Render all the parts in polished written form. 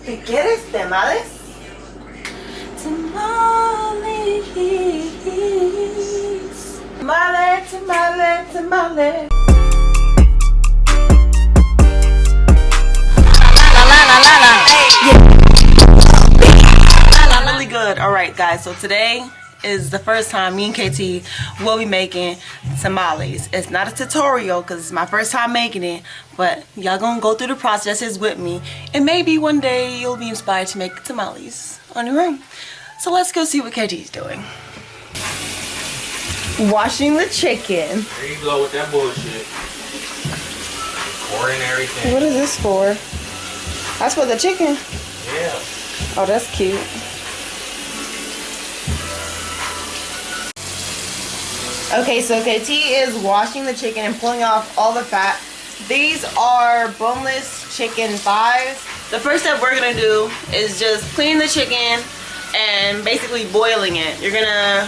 ¿Qué quieres, tamales? Tamales. Tamales, tamales, tamales. Really good. Alright guys, so today is the first time me and KT will be making tamales. It's not a tutorial because it's my first time making it, but y'all gonna go through the processes with me, and maybe one day you'll be inspired to make tamales on your own. So let's go see what KT's doing. Washing the chicken. There you go with that bullshit. Core and everything. What is this for? That's for the chicken. Yeah. Oh, that's cute. Okay, so KT is washing the chicken and pulling off all the fat. These are boneless chicken thighs. The first step we're gonna do is just clean the chicken and basically boiling it. You're gonna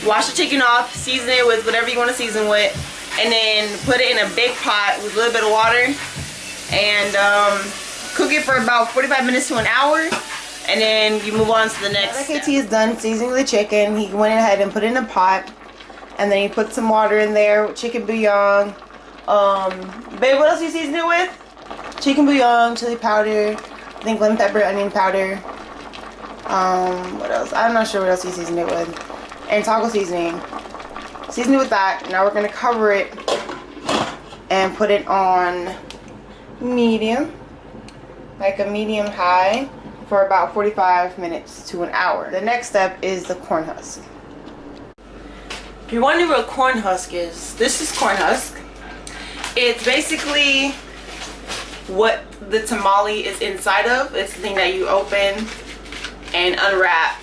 wash the chicken off, season it with whatever you want to season with, and then put it in a big pot with a little bit of water and cook it for about 45 minutes to an hour, and then you move on to the next step. KT is done seasoning the chicken. He went ahead and put it in a pot, and then he put some water in there, chicken bouillon. Babe, what else you season it with? Chicken bouillon, chili powder, I think lemon pepper, onion powder. What else? I'm not sure what else he seasoned it with. And taco seasoning. Season it with that. Now we're gonna cover it and put it on medium, like a medium high, for about 45 minutes to an hour. The next step is the corn husk. If you're wondering what corn husk is, this is corn husk. It's basically what the tamale is inside of. It's the thing that you open and unwrap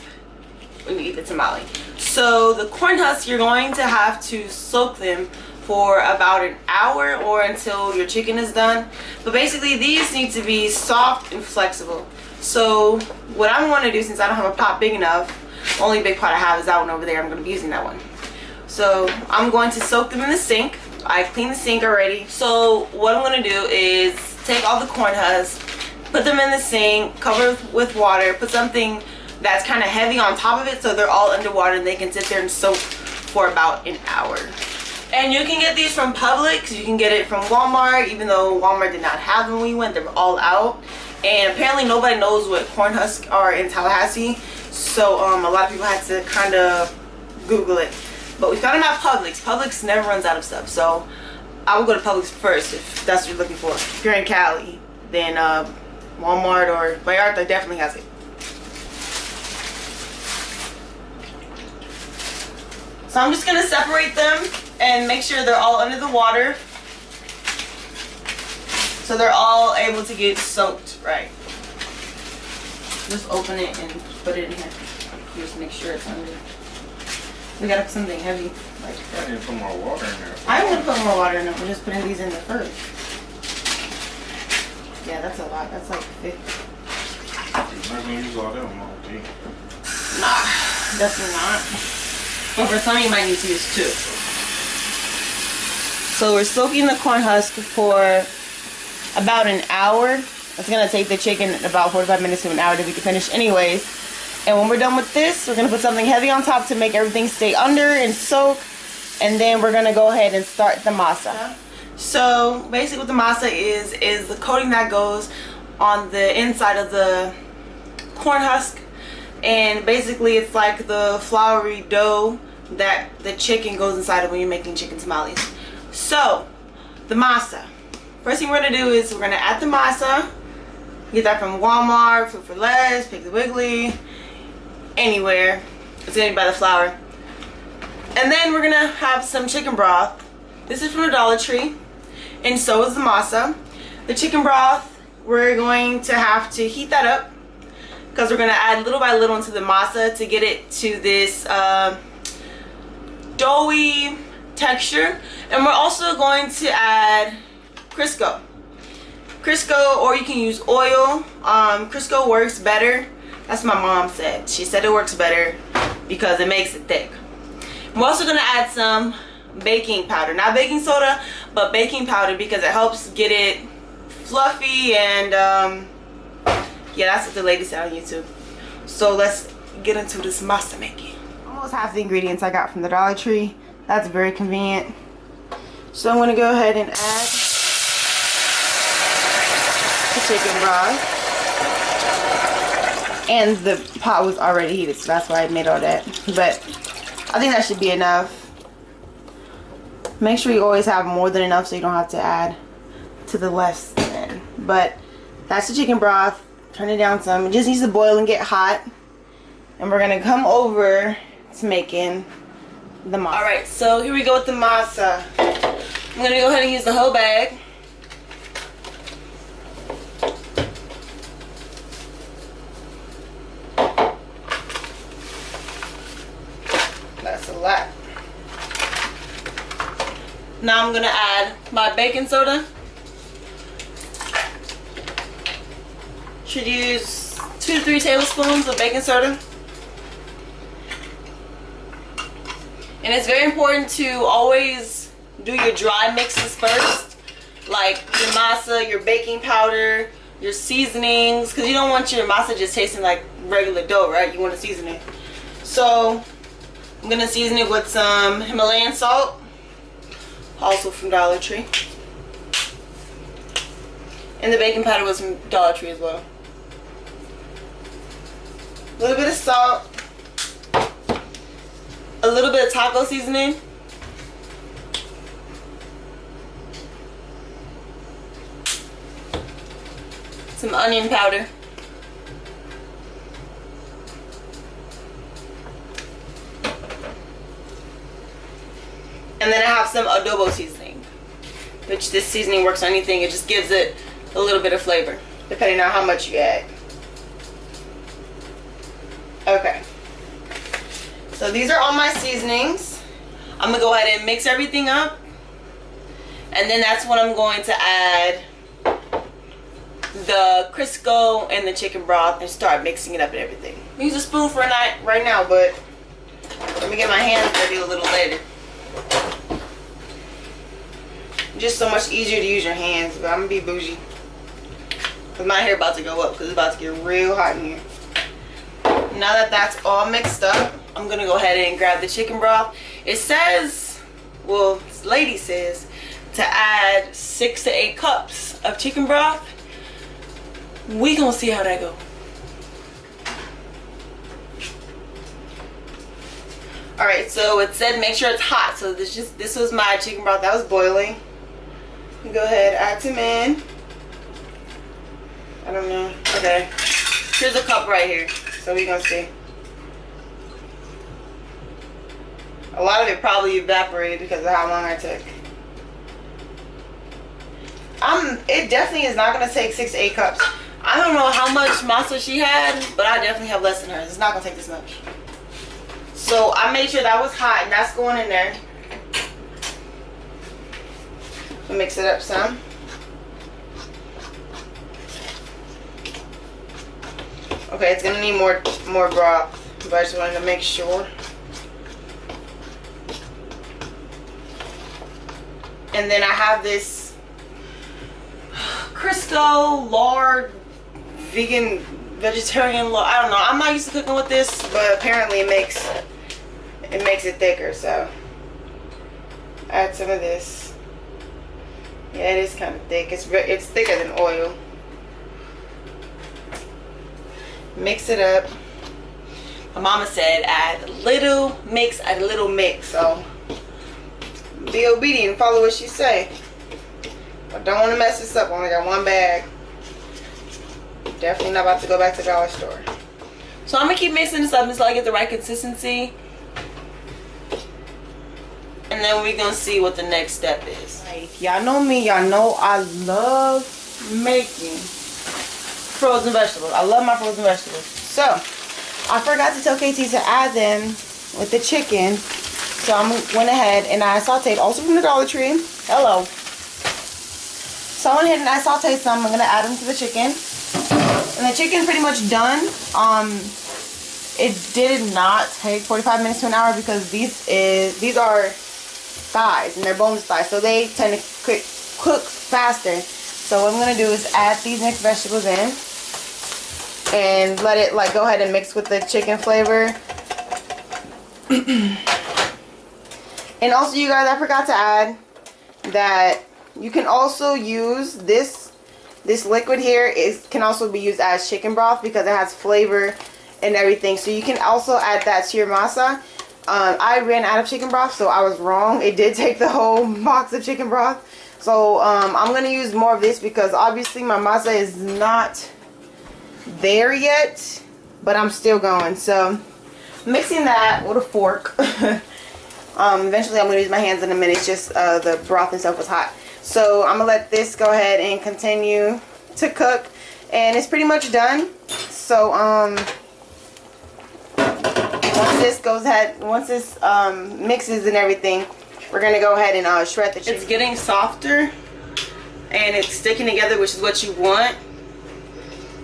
when you eat the tamale. So the corn husks, you're going to have to soak them for about an hour or until your chicken is done. But basically these need to be soft and flexible. So what I'm going to do, since I don't have a pot big enough, only big pot I have is that one over there. I'm going to be using that one. So I'm going to soak them in the sink. I cleaned the sink already. So what I'm going to do is take all the corn husks, put them in the sink, cover with water, put something that's kind of heavy on top of it so they're all underwater and they can sit there and soak for about an hour. And you can get these from Publix. You can get it from Walmart, even though Walmart did not have them when we went. They were all out. And apparently nobody knows what corn husks are in Tallahassee, so a lot of people had to kind of Google it. But we found them at Publix. Publix never runs out of stuff, so I would go to Publix first if that's what you're looking for. If you're in Cali, then Walmart or Vallarta definitely has it. So I'm just going to separate them and make sure they're all under the water, so they're all able to get soaked right. Just open it and put it in here. Just make sure it's under. We gotta put something heavy like that. I need to put more water in there. I'm gonna put more water in it. We're just putting these in there first. Yeah, that's a lot. That's like 50. You're not gonna use all them, okay? Nah, definitely not. But for some, you might need to use two. So we're soaking the corn husk for about an hour. It's gonna take the chicken about 45 minutes to an hour to be finished anyways. And when we're done with this, we're gonna put something heavy on top to make everything stay under and soak. And then we're gonna go ahead and start the masa. So basically what the masa is the coating that goes on the inside of the corn husk. And basically it's like the floury dough that the chicken goes inside of when you're making chicken tamales. So the masa. First thing we're gonna do is we're gonna add the masa. Get that from Walmart, Food for Less, Piggly Wiggly, anywhere. It's gonna be by the flour. And then we're gonna have some chicken broth. This is from the Dollar Tree, and so is the masa. The chicken broth, we're going to have to heat that up because we're gonna add little by little into the masa to get it to this doughy texture. And we're also going to add Crisco, or you can use oil. Crisco works better. That's what my mom said. She said it works better because it makes it thick. We're also gonna add some baking powder, not baking soda, but baking powder, because it helps get it fluffy and Yeah, that's what the lady said on YouTube. So let's get into this masa making. Almost half the ingredients I got from the Dollar Tree. That's very convenient. So I'm gonna go ahead and add the chicken broth. And the pot was already heated, so that's why I made all that. But I think that should be enough. Make sure you always have more than enough so you don't have to add to the less than. But that's the chicken broth. Turn it down some. It just needs to boil and get hot. And we're gonna come over to making the masa. Alright, so here we go with the masa. I'm gonna go ahead and use the whole bag. That's a lot. Now I'm gonna add my baking soda. Should use 2 to 3 tablespoons of baking soda. And it's very important to always do your dry mixes first, like your masa, your baking powder, your seasonings, because you don't want your masa just tasting like regular dough, right? You want to season it. So I'm gonna season it with some Himalayan salt, also from Dollar Tree, and the baking powder was from Dollar Tree as well. A little bit of salt, a little bit of taco seasoning, some onion powder, and then I have some adobo seasoning, which this seasoning works on anything. It just gives it a little bit of flavor depending on how much you add. Okay, so these are all my seasonings. I'm gonna go ahead and mix everything up, and then that's when I'm going to add the Crisco and the chicken broth and start mixing it up and everything. I'm gonna use a spoon for right now, but let me get my hands ready a little later. Just so much easier to use your hands, but I'm gonna be bougie because my hair about to go up because it's about to get real hot in here. Now that that's all mixed up, I'm gonna go ahead and grab the chicken broth. It says, well, this lady says to add 6 to 8 cups of chicken broth. We gonna see how that go. All right, so it said make sure it's hot. So this was my chicken broth that was boiling. Go ahead, add some in. I don't know. Okay, here's a cup right here. So we're gonna see. A lot of it probably evaporated because of how long I took. It definitely is not gonna take 6 to 8 cups. I don't know how much masa she had, but I definitely have less than hers. It's not gonna take this much. So I made sure that was hot, and that's going in there. So mix it up some. Okay, it's gonna need more broth, but I just wanted to make sure. And then I have this Crisco lard, vegetarian lard. I don't know. I'm not used to cooking with this, but apparently it makes it thicker. So add some of this. Yeah, it is kind of thick. It's thicker than oil. Mix it up. My mama said add a little mix, add a little mix. So be obedient, follow what she say. I don't want to mess this up. I only got one bag. Definitely not about to go back to the dollar store. So I'm gonna keep mixing this up until I get the right consistency, and then we're gonna see what the next step is. Like, y'all know me, y'all know I love making frozen vegetables. I love my frozen vegetables. So I forgot to tell KT to add them with the chicken. So I went ahead and I sauteed, also from the Dollar Tree. Hello. So I went ahead and I sauteed some. I'm gonna add them to the chicken. And the chicken's pretty much done. It did not take 45 minutes to an hour because these are thighs and they're boneless thighs, so they tend to cook faster. So what I'm gonna do is add these mixed vegetables in. and let it like go ahead and mix with the chicken flavor. And also, you guys, I forgot to add that you can also use this liquid here. It can also be used as chicken broth because it has flavor and everything. So you can also add that to your masa. I ran out of chicken broth, so I was wrong. It did take the whole box of chicken broth. So I'm going to use more of this because obviously my masa is not there yet, but I'm still going. So mixing that with a fork. Eventually I'm going to use my hands in a minute. It's just the broth itself was hot. So I'm going to let this go ahead and continue to cook. And it's pretty much done. So once this mixes and everything, we're going to go ahead and shred the chicken. It's getting softer and it's sticking together, which is what you want.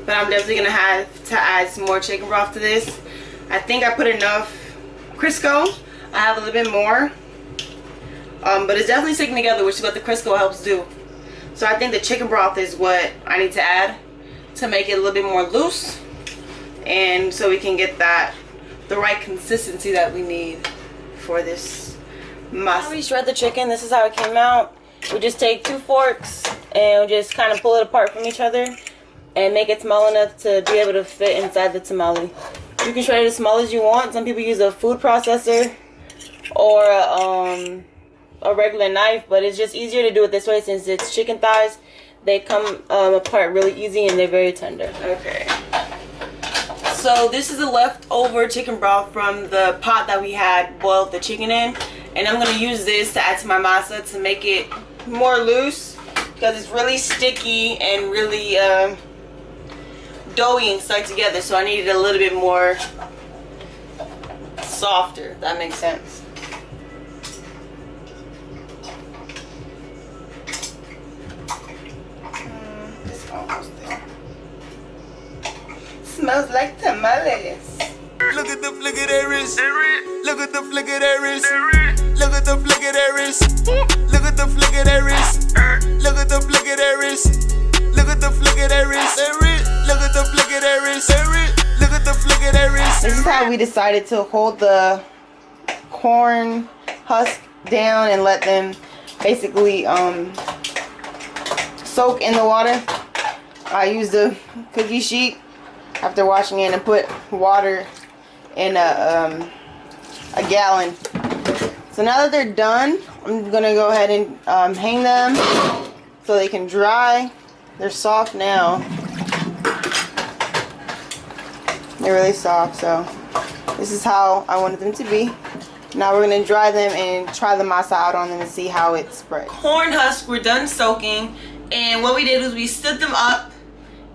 But I'm definitely going to have to add some more chicken broth to this. I think I put enough Crisco. I have a little bit more, but it's definitely sticking together, which is what the Crisco helps do. So I think the chicken broth is what I need to add to make it a little bit more loose, and so we can get the right consistency that we need for this masa. We shred the chicken. This is how it came out. We just take 2 forks and we just kind of pull it apart from each other and make it small enough to be able to fit inside the tamale. You can shred it as small as you want. Some people use a food processor or a regular knife, but it's just easier to do it this way since it's chicken thighs. They come apart really easy and they're very tender. Okay. So this is the leftover chicken broth from the pot that we had boiled the chicken in, and I'm going to use this to add to my masa to make it more loose because it's really sticky and really doughy and stuck together, so I need it a little bit more softer, if that makes sense. It's almost there. Smells like tamales. Look at the flick of that wrist. Look at the flick of that wrist. Look at the flick of that wrist. Look at the flick of that wrist. Look at the flick of that wrist. Look at the flick of that wrist. Look at the flick of that wrist. Look at the flick of that wrist. This is how we decided to hold the corn husk down and let them basically soak in the water. I used a cookie sheet after washing it and put water in a gallon. So now that they're done, I'm gonna go ahead and hang them so they can dry. They're soft now. They're really soft, so this is how I wanted them to be. Now we're gonna dry them and try the masa out on them and see how it spreads. Corn husks were done soaking, and what we did was we stood them up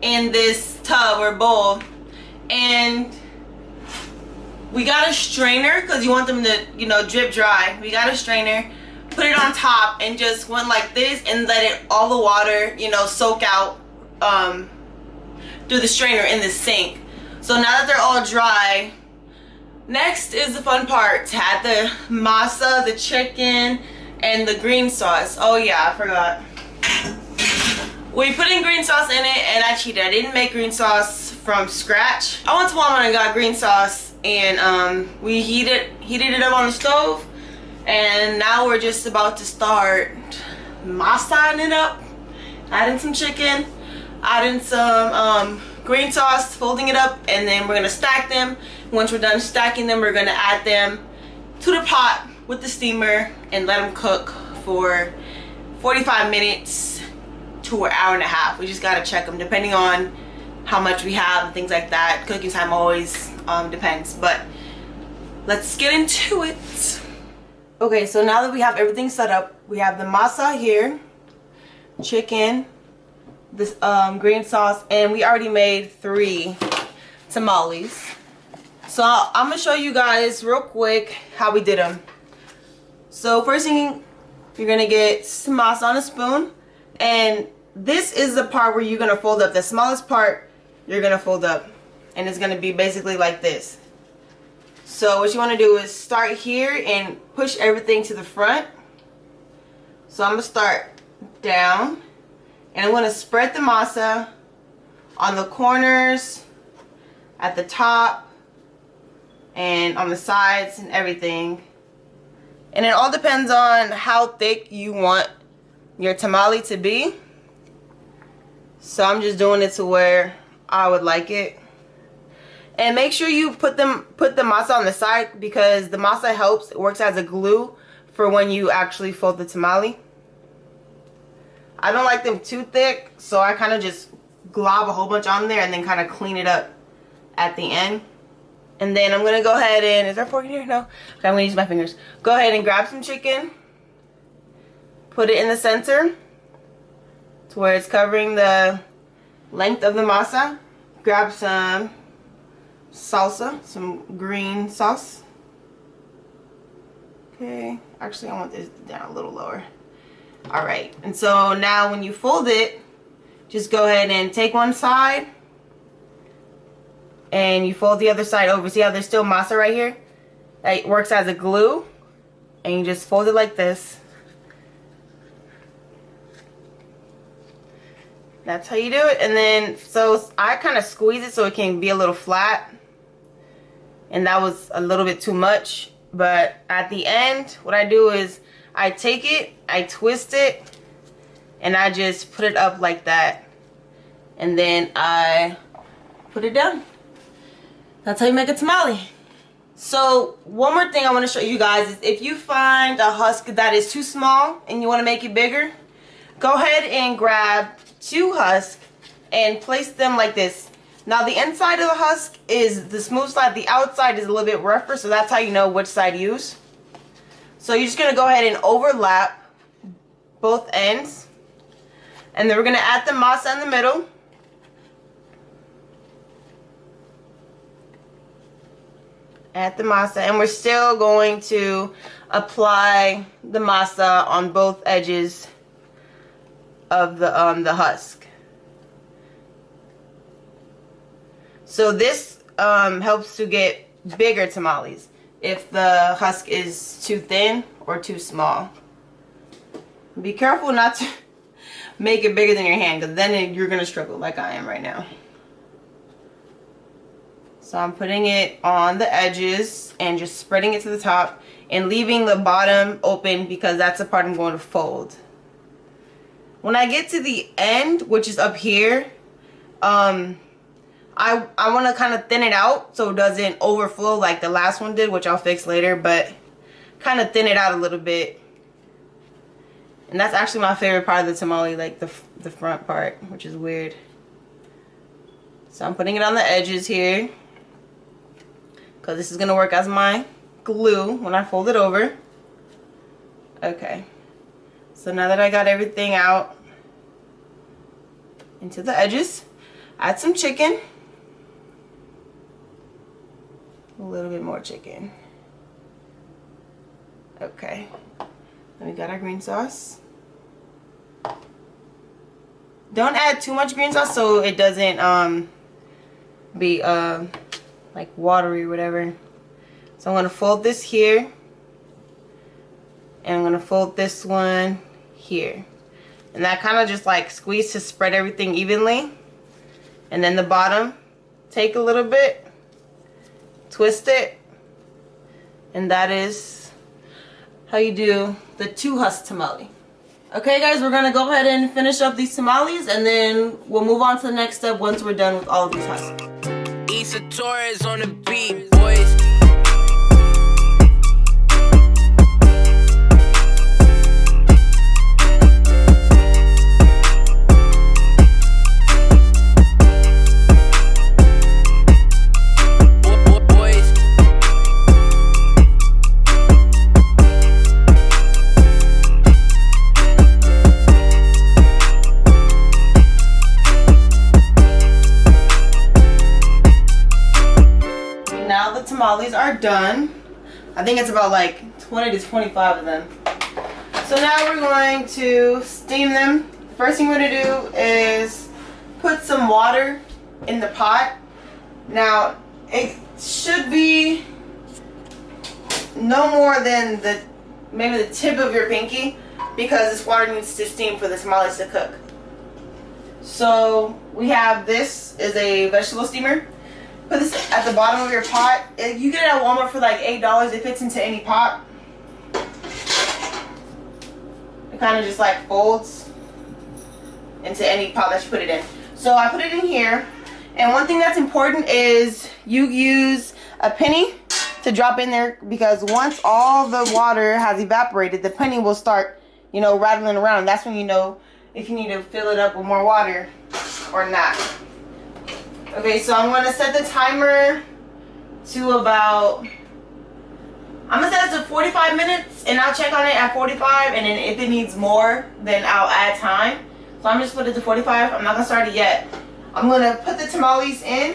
in this tub or bowl, and we got a strainer because you want them to, you know, drip dry. We got a strainer, put it on top, and just went like this and let it, all the water, you know, soak out through the strainer in the sink. So now that they're all dry, next is the fun part, to add the masa, the chicken, and the green sauce. Oh yeah, I forgot. We put in green sauce in it, and I cheated. I didn't make green sauce from scratch. I went to Walmart and got green sauce, and we heated it up on the stove, and now we're just about to start masaing it up, adding some chicken, adding some green sauce, folding it up, and then we're gonna stack them. Once we're done stacking them, we're gonna add them to the pot with the steamer and let them cook for 45 minutes to an hour and a half. We just gotta check them depending on how much we have and things like that. Cooking time always depends, but let's get into it. Okay, so now that we have everything set up, we have the masa here, chicken, this green sauce, and we already made 3 tamales. So I'm gonna show you guys real quick how we did them. So first thing, you're gonna get some masa on a spoon, and this is the part where you're gonna fold up. The smallest part you're gonna fold up, and it's gonna be basically like this. So what you want to do is start here and push everything to the front. So I'm gonna start down, and I'm gonna spread the masa on the corners at the top and on the sides and everything. And it all depends on how thick you want your tamale to be. So I'm just doing it to where I would like it. And make sure you put the masa on the side, because the masa helps. It works as a glue for when you actually fold the tamale. I don't like them too thick, so I kind of just glob a whole bunch on there and then kind of clean it up at the end. And then I'm going to go ahead and, is there a fork in here? No? Okay, I'm going to use my fingers. Go ahead and grab some chicken. Put it in the center to where it's covering the length of the masa. Grab some salsa, some green sauce. Okay, actually I want this down a little lower. Alright, and so now when you fold it, just go ahead and take one side and you fold the other side over. See how there's still masa right here? That works as a glue. And you just fold it like this. That's how you do it. And then, so I kind of squeeze it so it can be a little flat. And that was a little bit too much. But at the end, what I do is I take it, I twist it, and I just put it up like that. And then I put it down. That's how you make a tamale. So one more thing I want to show you guys is if you find a husk that is too small and you want to make it bigger, go ahead and grab 2 husks and place them like this. Now the inside of the husk is the smooth side, the outside is a little bit rougher, so that's how you know which side to use. So you're just going to go ahead and overlap both ends. And then we're going to add the masa in the middle. Add the masa, and we're still going to apply the masa on both edges of the husk. So this helps to get bigger tamales if the husk is too thin or too small. Be careful not to make it bigger than your hand, because then you're going to struggle like I am right now. So I'm putting it on the edges and just spreading it to the top and leaving the bottom open, because that's the part I'm going to fold. When I get to the end, which is up here, I want to kind of thin it out so it doesn't overflow like the last one did, which I'll fix later, but kind of thin it out a little bit. And that's actually my favorite part of the tamale, like the front part, which is weird. So I'm putting it on the edges here, because this is going to work as my glue when I fold it over. Okay. So now that I got everything out into the edges, add some chicken. A little bit more chicken. Okay. Then we got our green sauce. Don't add too much green sauce so it doesn't be like watery or whatever. So I'm going to fold this here, and I'm going to fold this one here, and that kind of just like squeeze to spread everything evenly. And then the bottom, take a little bit, twist it, and that is how you do the 2 husk tamale. Okay guys, we're gonna go ahead and finish up these tamales, and then we'll move on to the next step once we're done with all of these husks. Issa Torres on the beat, boys. Tamales are done. I think it's about like 20 to 25 of them. So now we're going to steam them. First thing we're going to do is put some water in the pot. Now it should be no more than maybe the tip of your pinky, because this water needs to steam for the tamales to cook. So we have, this is a vegetable steamer. put this at the bottom of your pot. You get it at Walmart for like $8. It fits into any pot. It kind of just like folds into any pot that you put it in. So I put it in here. And one thing that's important is you use a penny to drop in there, because once all the water has evaporated, the penny will start, you know, rattling around. That's when you know if you need to fill it up with more water or not. Okay, so I'm gonna set the timer to about, I'm gonna set it to 45 minutes, and I'll check on it at 45, and then if it needs more, then I'll add time. So I'm just put it to 45. I'm not gonna start it yet. I'm gonna put the tamales in.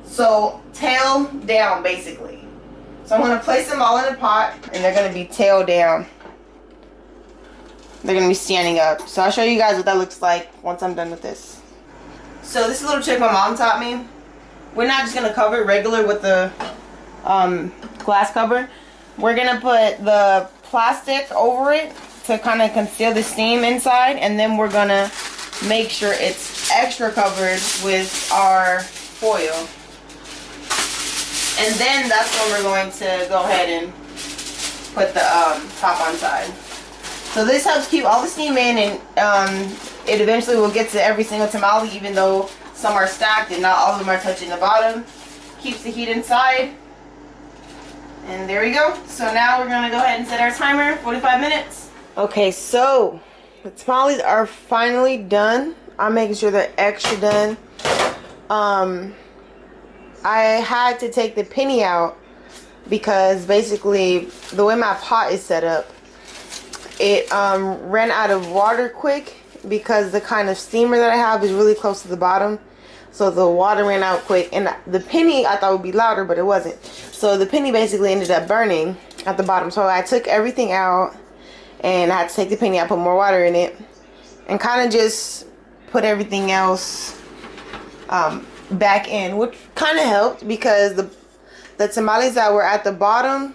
So tail down, basically. So I'm gonna place them all in a pot, and they're gonna be tail down. They're gonna be standing up. So I'll show you guys what that looks like once I'm done with this. So this is a little trick my mom taught me. We're not just gonna cover it regular with the glass cover. We're gonna put the plastic over it to kind of conceal the steam inside, and then we're gonna make sure it's extra covered with our foil. And then that's when we're going to go ahead and put the top on side. So this helps keep all the steam in, and it eventually will get to every single tamale, even though some are stacked and not all of them are touching the bottom. Keeps the heat inside. And there we go. So now we're going to go ahead and set our timer, 45 minutes. Okay, so the tamales are finally done. I'm making sure they're extra done. I had to take the penny out because basically the way my pot is set up, it ran out of water quick because the kind of steamer that I have is really close to the bottom. So the water ran out quick, and the penny I thought would be louder, but it wasn't. So the penny basically ended up burning at the bottom. So I took everything out, and I had to take the penny out, put more water in it, and kind of just put everything else back in, which kind of helped because the tamales that were at the bottom,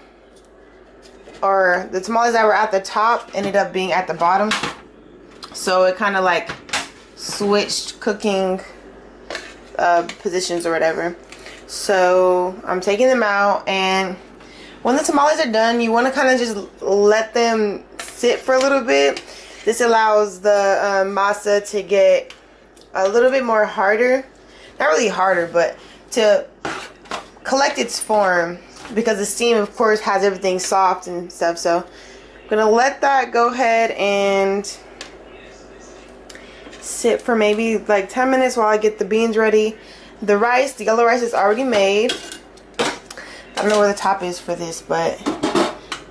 or the tamales that were at the top, ended up being at the bottom. So it kind of like switched cooking positions or whatever. So I'm taking them out, and when the tamales are done, you want to kind of just let them sit for a little bit. This allows the masa to get a little bit more harder. Not really harder, but to collect its form, because the steam of course has everything soft and stuff. So I'm gonna let that go ahead and sit for maybe like 10 minutes while I get the beans ready. The rice, the yellow rice, is already made. I don't know where the top is for this, but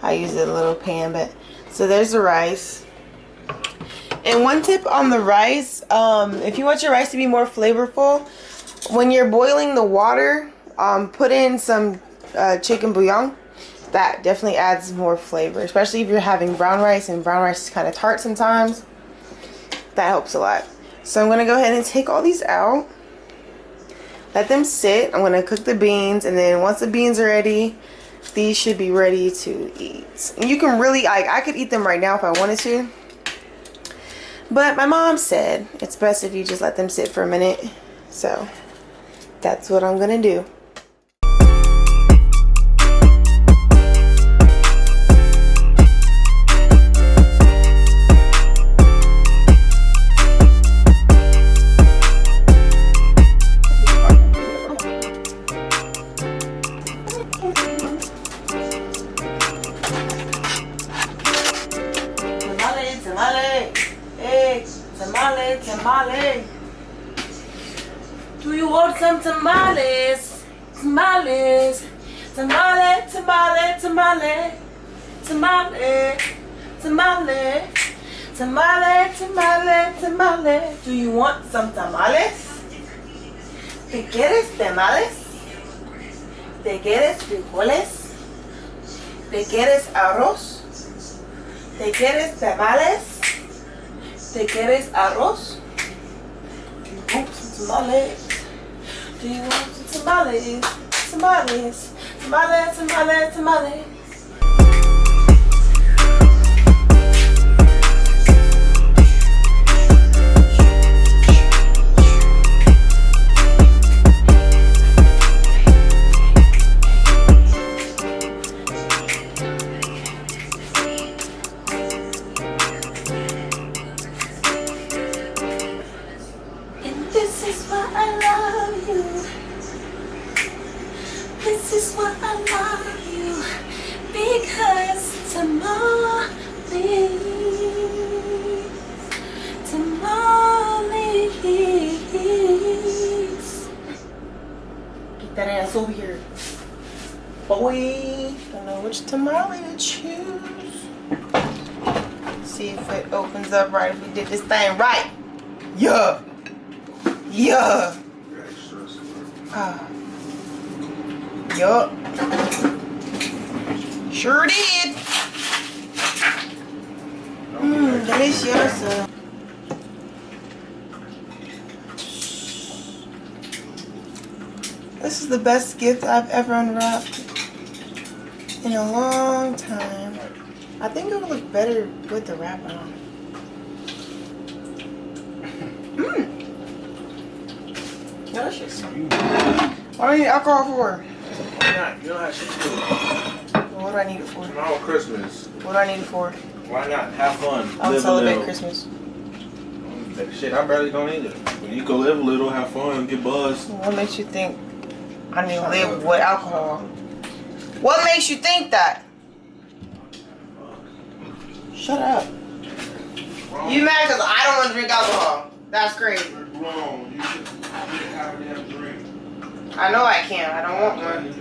I use a little pan. But so there's the rice. And one tip on the rice, if you want your rice to be more flavorful, when you're boiling the water, put in some chicken bouillon. That definitely adds more flavor, especially if you're having brown rice, and brown rice is kind of tart sometimes. That helps a lot. So I'm going to go ahead and take all these out. Let them sit. I'm going to cook the beans, and then once the beans are ready, these should be ready to eat. And you can really, I could eat them right now if I wanted to. But my mom said it's best if you just let them sit for a minute. So that's what I'm going to do. Tamale. Do you want some tamales? Tamales. Tamale, tamale, tamale. Tamale. Tamale. Tamale, tamale, tamale. Do you want some tamales? ¿Te quieres tamales? ¿Te quieres frijoles? ¿Te quieres arroz? ¿Te quieres tamales? ¿Te quieres arroz? Do you want some tamales? Do you want some tamales? Tamales, tamales, tamales, tamales. This is why I love you, because tamales, tamales. Get that ass over here, boy. Don't know which tamale to choose. See if it opens up right. If we did this thing right. Yeah. Yeah. Yup. Sure did. Delicious. This is the best gift I've ever unwrapped in a long time. I think it would look better with the wrap on. Delicious. What do I need alcohol for? Why not? You don't have shit to do. What do I need it for? Tomorrow Christmas. What do I need it for? Why not? Have fun. I'll Live a celebrate little. Christmas. Shit, I barely don't either. But you can live a little, have fun, get buzzed. What makes you think I need to live with alcohol? What makes you think that? Shut up. You mad because I don't want to drink alcohol? That's crazy. You're grown. You should have a damn drink. I know I can't. I don't want one.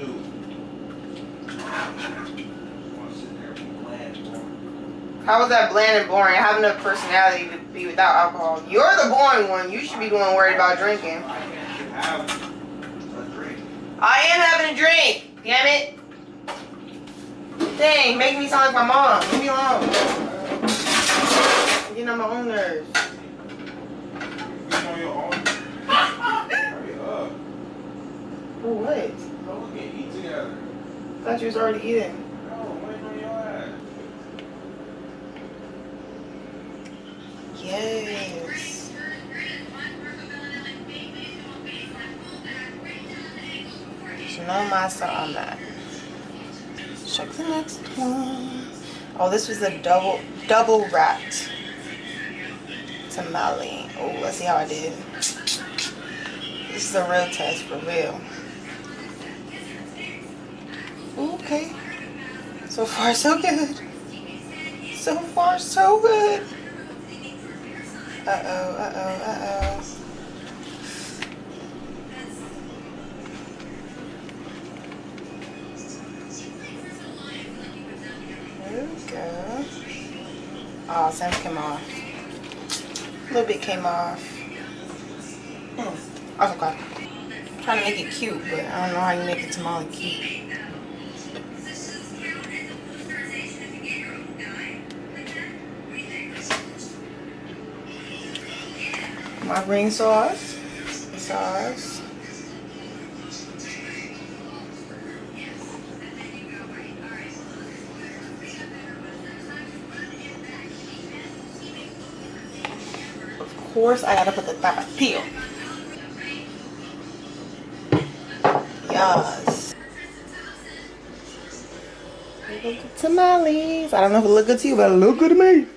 How is that bland and boring? I have enough personality to be without alcohol. You're the boring one. You should be the one worried about drinking. I can't have a drink. I am having a drink. Damn it. Dang, making me sound like my mom. Leave me alone. I'm getting on my own nerves. You on your own? Hurry up. For what? Bro, we can eat together. I thought you was already eating. No, wait on your ass. Yes. So no masa on that. Check the next one. Oh, this was a double wrapped tamale. Oh, let's see how I did. This is a real test for real. Okay. So far, so good. So far, so good. Uh-oh, uh-oh, uh-oh. There we go. Oh, some came off. A little bit came off. That's okay. I'm trying to make it cute, but I don't know how you make a tamale cute. My green sauce. Of course, I gotta put the tapatio. Yes. Look at tamales. I don't know if it look good to you, but it look good to me.